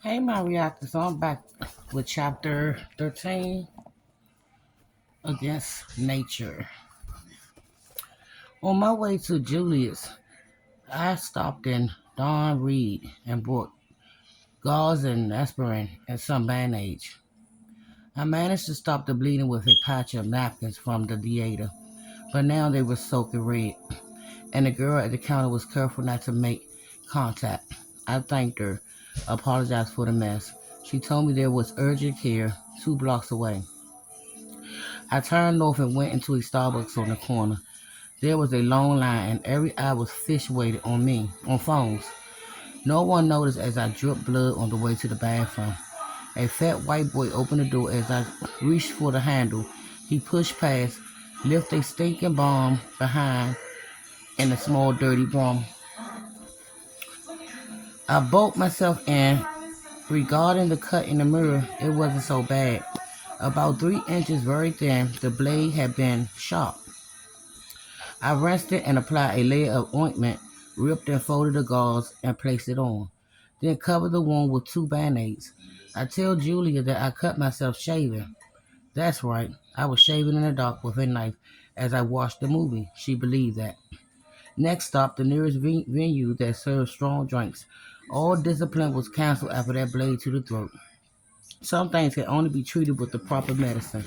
Hey, my reactors, so I'm back with chapter 13 Against Nature. On my way to Julius, I stopped in Don Reed and bought gauze and aspirin and some bandage. I managed to stop the bleeding with a patch of napkins from the theater, but now they were soaking red, and the girl at the counter was careful not to make contact. I thanked her, apologized for the mess. She told me there was urgent care 2 blocks away. I turned north and went into a Starbucks on the corner. There was a long line, and every eye was fish waited on me, on phones. No one noticed as I dripped blood on the way to the bathroom. A fat white boy opened the door as I reached for the handle. He pushed past, lifted a stinking bomb behind, and a small dirty broom. I bolted myself in. Regarding the cut in the mirror, it wasn't so bad. About 3 inches very thin, the blade had been sharp. I rinsed it and applied a layer of ointment, ripped and folded the gauze, and placed it on. Then covered the wound with 2 band-aids. I tell Julia that I cut myself shaving. That's right, I was shaving in the dark with a knife as I watched the movie. She believed that. Next stop, the nearest venue that served strong drinks. All discipline was canceled after that blade to the throat. Some things can only be treated with the proper medicine.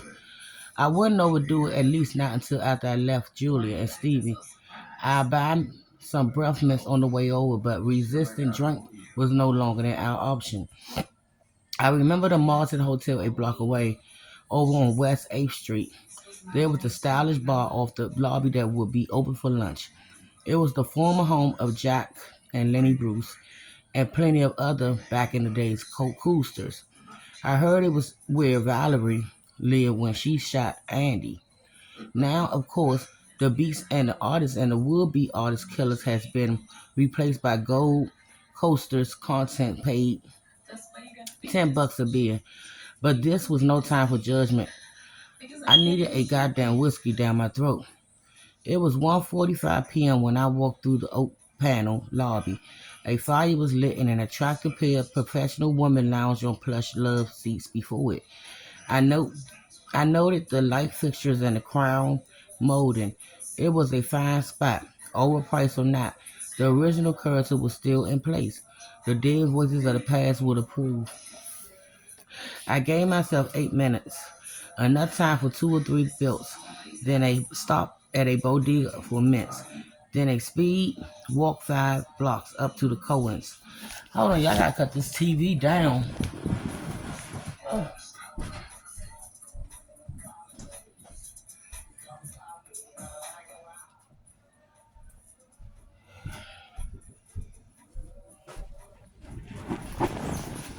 I wouldn't overdo it, at least not until after I left Julia and Stevie. I bought some breath mints on the way over, but resistant drink was no longer our option. I remember the Martin Hotel a block away, over on West 8th Street. There was a stylish bar off the lobby that would be open for lunch. It was the former home of Jack and Lenny Bruce, and plenty of other back in the days coasters. I heard it was where Valerie lived when she shot Andy. Now, of course, the beats and the artists and the will-be artist killers has been replaced by gold coasters content paid $10 a beer. But this was no time for judgment. I needed a goddamn whiskey down my throat. It was 1:45 p.m. when I walked through the oak panel lobby. A fire was lit and an attractive pair of professional women lounged on plush love seats before it. I know I noted the light fixtures and the crown molding. It was a fine spot, overpriced or not. The original curtain was still in place. The dead voices of the past would approve. I gave myself 8 minutes, enough time for 2 or 3 belts. Then a stop at a bodega for mints. Then a speed walk 5 blocks up to the Coens. Hold on, y'all gotta cut this TV down.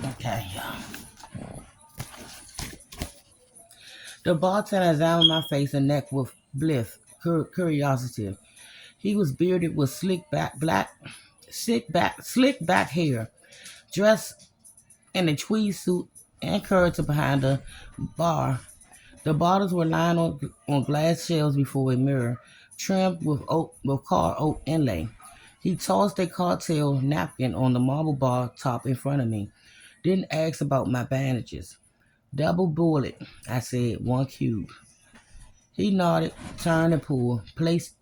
Okay, y'all. The bartender examined my face and neck with curiosity. He was bearded with slick back hair, dressed in a tweed suit and curtain behind the bar. The bottles were lined on glass shelves before a mirror, trimmed with carved oak inlay. He tossed a cocktail napkin on the marble bar top in front of me. Didn't ask about my bandages. Double bullet, I said, 1 cube. He nodded, turned and pulled, placed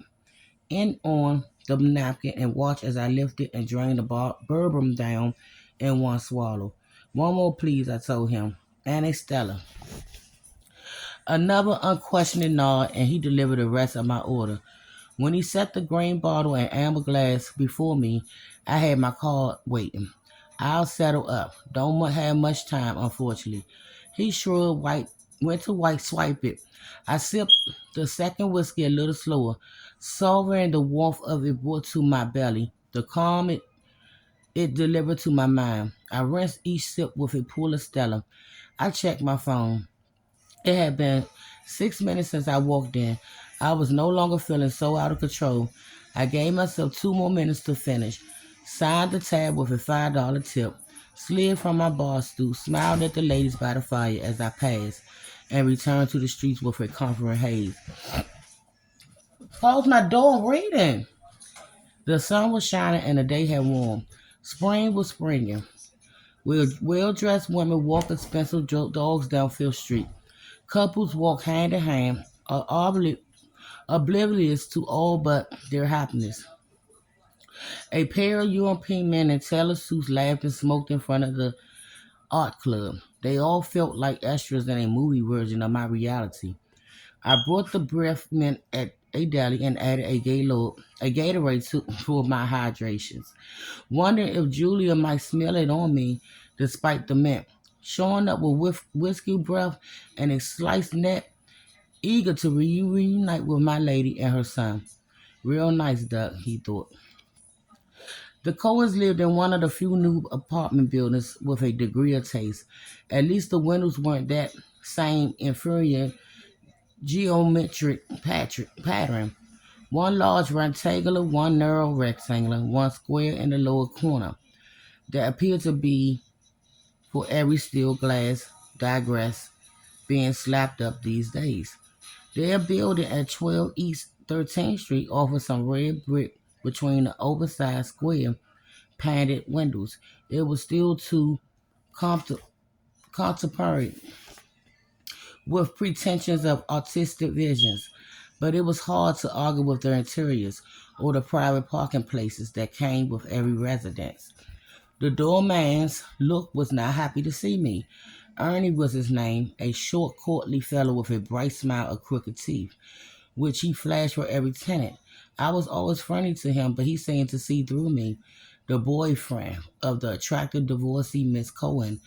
in on the napkin and watched as I lifted and drained the bourbon down in one swallow. One more, please, I told him. And a Stella. Another unquestioning nod, and he delivered the rest of my order. When he set the green bottle and amber glass before me, I had my card waiting. I'll settle up. Don't have much time, unfortunately. He shrugged, went to swipe it. I sipped the second whiskey a little slower, savoring the warmth of it brought to my belly, the calm it delivered to my mind. I rinsed each sip with a pull of Stella. I checked my phone. It had been 6 minutes since I walked in. I was no longer feeling so out of control. I gave myself 2 more minutes to finish, signed the tab with a $5 tip, slid from my bar stool, smiled at the ladies by the fire as I passed, and returned to the streets with a comforting haze. Close my door, I'm reading. The sun was shining and the day had warmed. Spring was springing. Well-dressed women walk expensive dogs down Fifth Street. Couples walk hand in hand, oblivious to all but their happiness. A pair of European men in tailor suits laughed and smoked in front of the art club. They all felt like extras in a movie version of my reality. I brought the breath mint at a deli and added a Gatorade to for my hydrations, wondering if Julia might smell it on me despite the mint. Showing up with whiskey breath and a sliced neck, eager to reunite with my lady and her son. Real nice, Duck, he thought. The Cohens lived in one of the few new apartment buildings with a degree of taste. At least the windows weren't that same inferior geometric pattern. One large rectangular, one narrow rectangular, one square in the lower corner. That appeared to be for every steel glass digress being slapped up these days. Their building at 12 East 13th Street offered some red brick between the oversized square painted windows. It was still too contemporary with pretensions of artistic visions, but it was hard to argue with their interiors or the private parking places that came with every residence. The doorman's look was not happy to see me. Ernie was his name, a short, courtly fellow with a bright smile of crooked teeth, which he flashed for every tenant. I was always friendly to him, but he seemed to see through me. The boyfriend of the attractive divorcee Miss Cohen,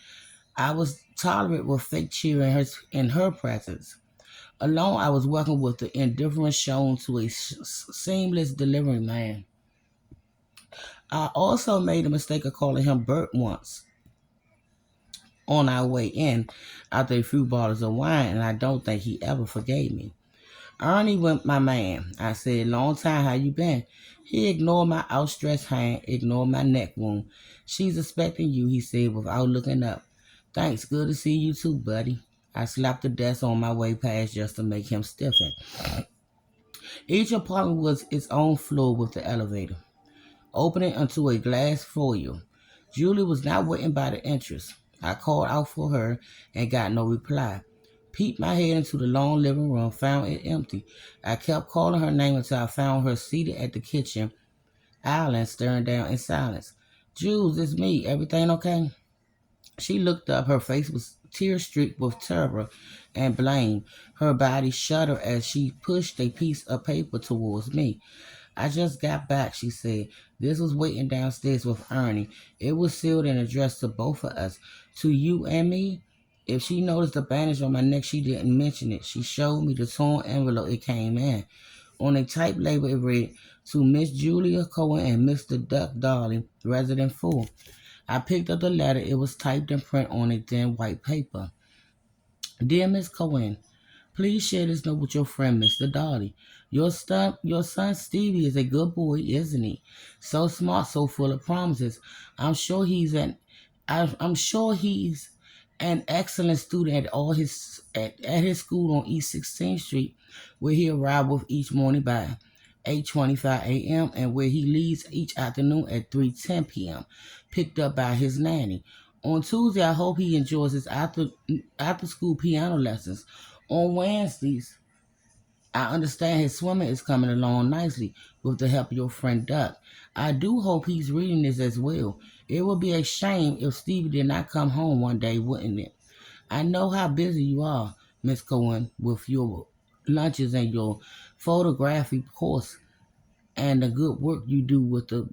I was tolerant with fake cheer in her presence. Alone, I was welcomed with the indifference shown to a seamless delivery man. I also made the mistake of calling him Bert once on our way in after a few bottles of wine, and I don't think he ever forgave me. Ernie went my man. I said, long time, how you been? He ignored my outstretched hand, ignored my neck wound. She's expecting you, he said without looking up. Thanks, good to see you too, buddy. I slapped the desk on my way past just to make him stiffen. Each apartment was its own floor with the elevator, opening onto a glass foyer. Julie was not waiting by the entrance. I called out for her and got no reply. Peeped my head into the long living room, found it empty. I kept calling her name until I found her seated at the kitchen island, staring down in silence. Jules, it's me. Everything okay? She looked up. Her face was tear-streaked with terror and blame. Her body shuddered as she pushed a piece of paper towards me. I just got back, she said. This was waiting downstairs with Ernie. It was sealed and addressed to both of us. To you and me? If she noticed the bandage on my neck, she didn't mention it. She showed me the torn envelope it came in. On a typed label, it read, to Miss Julia Cohen and Mr. Duck Darling, resident 4. I picked up the letter. It was typed in print on a thin white paper. Dear Miss Cohen, please share this note with your friend, Mr. Darley. Your son Stevie is a good boy, isn't he? So smart, so full of promises. I'm sure he's an I'm sure he's an excellent student at his school on East 16th Street, where he arrives with each morning by 8:25 a.m. and where he leaves each afternoon at 3:10 p.m. picked up by his nanny. On Tuesday, I hope he enjoys his after school piano lessons. On Wednesdays, I understand his swimming is coming along nicely with the help of your friend Duck. I do hope he's reading this as well. It would be a shame if Stevie did not come home one day, wouldn't it? I know how busy you are, Miss Cohen, with your lunches and your photography course and the good work you do with the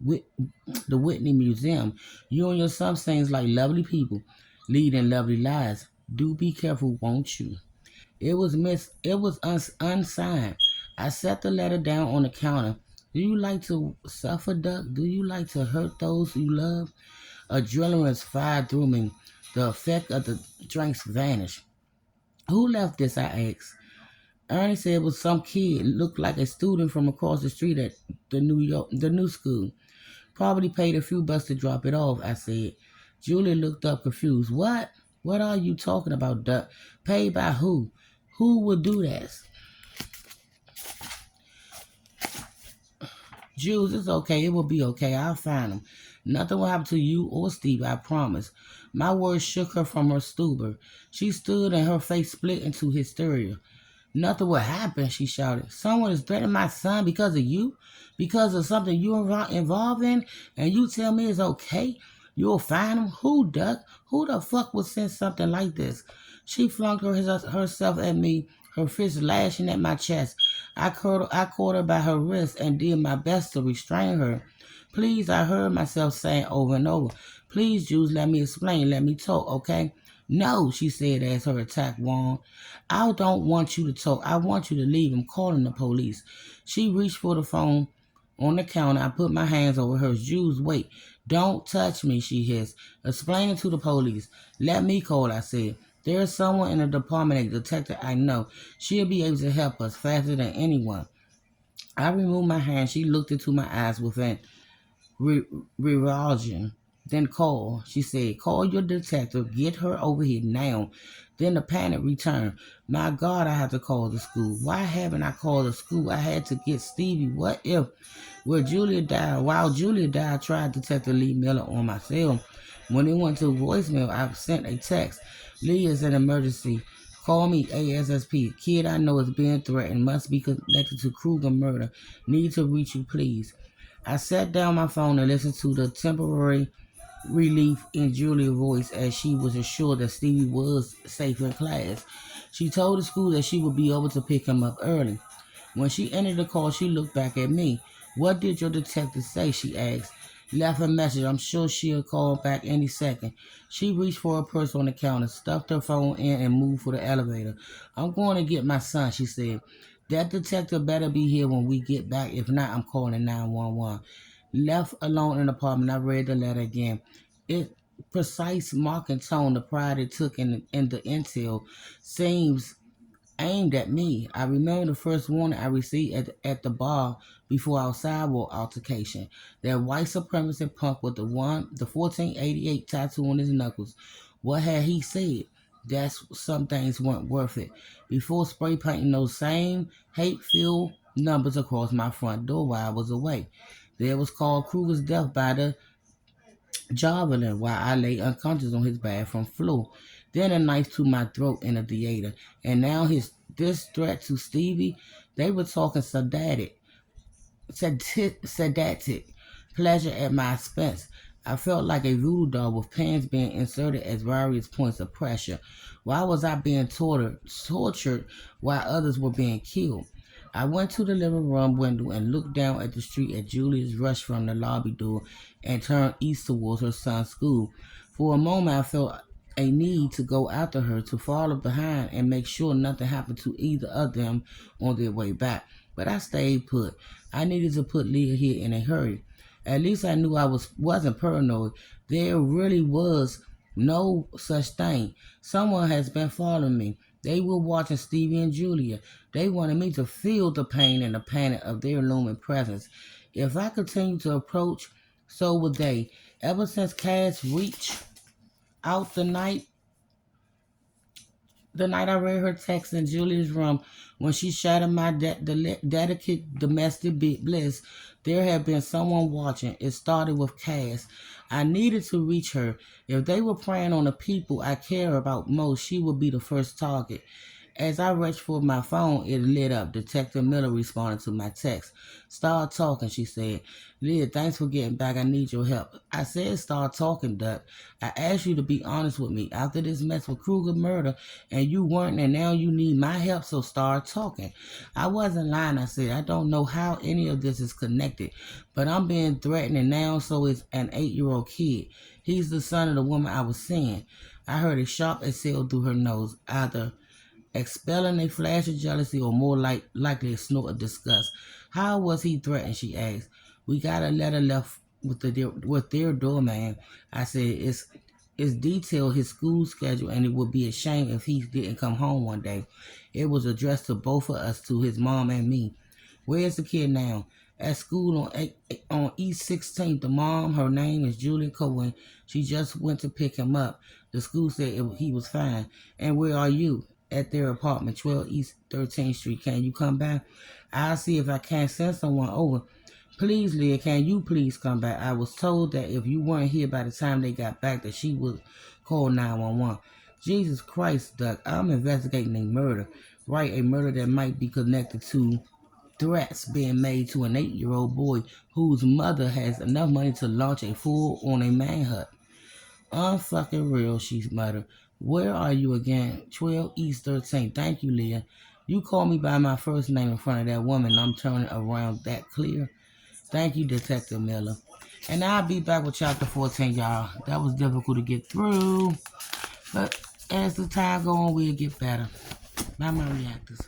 Whitney Museum. You and your son seems like lovely people, leading lovely lives. Do be careful, won't you? It was unsigned. I set the letter down on the counter. Do you like to suffer, Duck? Do you like to hurt those you love? Adrenaline fired through me. The effect of the drinks vanished. Who left this? I asked. Ernie said it was some kid. Looked like a student from across the street at the new school. Probably paid a few bucks to drop it off, I said. Julia looked up confused. What? What are you talking about, Duck? Paid by who? Who would do that? Jules, it's okay. It will be okay. I'll find him. Nothing will happen to you or Steve, I promise. My words shook her from her stupor. She stood and her face split into hysteria. Nothing will happen, she shouted. Someone is threatening my son because of you? Because of something you're involved in? And you tell me it's okay? You'll find him? Who, Duck? Who the fuck would send something like this? She flung herself at me, her fist lashing at my chest. I caught her by her wrist and did my best to restrain her. Please, I heard myself saying over and over. Please, Jules, let me explain. Let me talk, okay? No, she said as her attack waned. I don't want you to talk. I want you to leave. I'm calling the police. She reached for the phone on the counter. I put my hands over hers. Jules, wait. Don't touch me, she hissed. Explain it to the police. Let me call, I said. There's someone in the department, a detective I know. She'll be able to help us faster than anyone. I removed my hand. She looked into my eyes with an revulsion. Then call, she said. Call your detective. Get her over here now. Then the panic returned. My God, I have to call the school. Why haven't I called the school? I had to get Stevie. What if? While Julia died, I tried Detective Lee Miller on my cell. When it went to voicemail, I sent a text. Lee is an emergency. Call me ASSP. Kid I know is being threatened. Must be connected to Kruger murder. Need to reach you, please. I sat down my phone and listened to the temporary relief in Julia's voice as she was assured that Stevie was safe in class. She told the school that she would be able to pick him up early. When she ended the call, she looked back at me. What did your detective say? She asked. Left a message. I'm sure she'll call back any second. She reached for her purse on the counter, stuffed her phone in, and moved for the elevator. I'm going to get my son, she said. That detective better be here when we get back. If not, I'm calling 911. Left alone in the apartment, I read the letter again. Its precise mark and tone, the pride it took in the intel, seems aimed at me. I remember the first warning I received at the bar before our sidewalk altercation. That white supremacist punk with the 1488 tattoo on his knuckles. What had he said? That's some things weren't worth it. Before spray painting those same hate-filled numbers across my front door while I was away. There was called Kruger's death by the javelin while I lay unconscious on his bathroom floor. Then a knife to my throat in a theater. And now this threat to Stevie, they were talking sadistic pleasure at my expense. I felt like a voodoo doll with pins being inserted as various points of pressure. Why was I being tortured while others were being killed? I went to the living room window and looked down at the street at Julia's rush from the lobby door and turned east towards her son's school. For a moment, I felt a need to go after her, to follow behind and make sure nothing happened to either of them on their way back. But I stayed put. I needed to put Leah here in a hurry. At least I knew I wasn't paranoid. There really was no such thing. Someone has been following me. They were watching Stevie and Julia. They wanted me to feel the pain and the panic of their looming presence. If I continued to approach, so would they. Ever since Cass reached out the night I read her text in Julia's room when she shattered my delicate domestic bliss, there had been someone watching. It started with Cass. I needed to reach her. If they were preying on the people I care about most, she would be the first target. As I reached for my phone, it lit up. Detective Miller responded to my text. Start talking, she said. Leah, thanks for getting back. I need your help. I said start talking, Duck. I asked you to be honest with me. After this mess with Kruger murder, and you weren't, and now you need my help, so start talking. I wasn't lying, I said. I don't know how any of this is connected, but I'm being threatened, and now so is an 8-year-old kid. He's the son of the woman I was seeing. I heard a sharp exhale through her nose, either expelling a flash of jealousy or more likely a snort of disgust. How was he threatened, she asked. We got a letter left with their doorman. I said, it's detailed his school schedule, and it would be a shame if he didn't come home one day. It was addressed to both of us, to his mom and me. Where's the kid now? At school on East 16th. The mom, her name is Julie Cohen. She just went to pick him up. The school said he was fine. And where are you? At their apartment, 12 East 13th Street. Can you come back? I'll see if I can't send someone over. Please, Leah, can you please come back? I was told that if you weren't here by the time they got back, that she would call 911. Jesus Christ, Duck, I'm investigating a murder. Right, a murder that might be connected to threats being made to an 8-year-old boy whose mother has enough money to launch a fool on a manhunt. Unfucking real, she muttered. Where are you again? 12 East 13. Thank you, Leah. You called me by my first name in front of that woman. I'm turning around that clear. Thank you, Detective Miller. And I'll be back with chapter 14, y'all. That was difficult to get through. But as the time goes on, we'll get better. Bye, my reactors.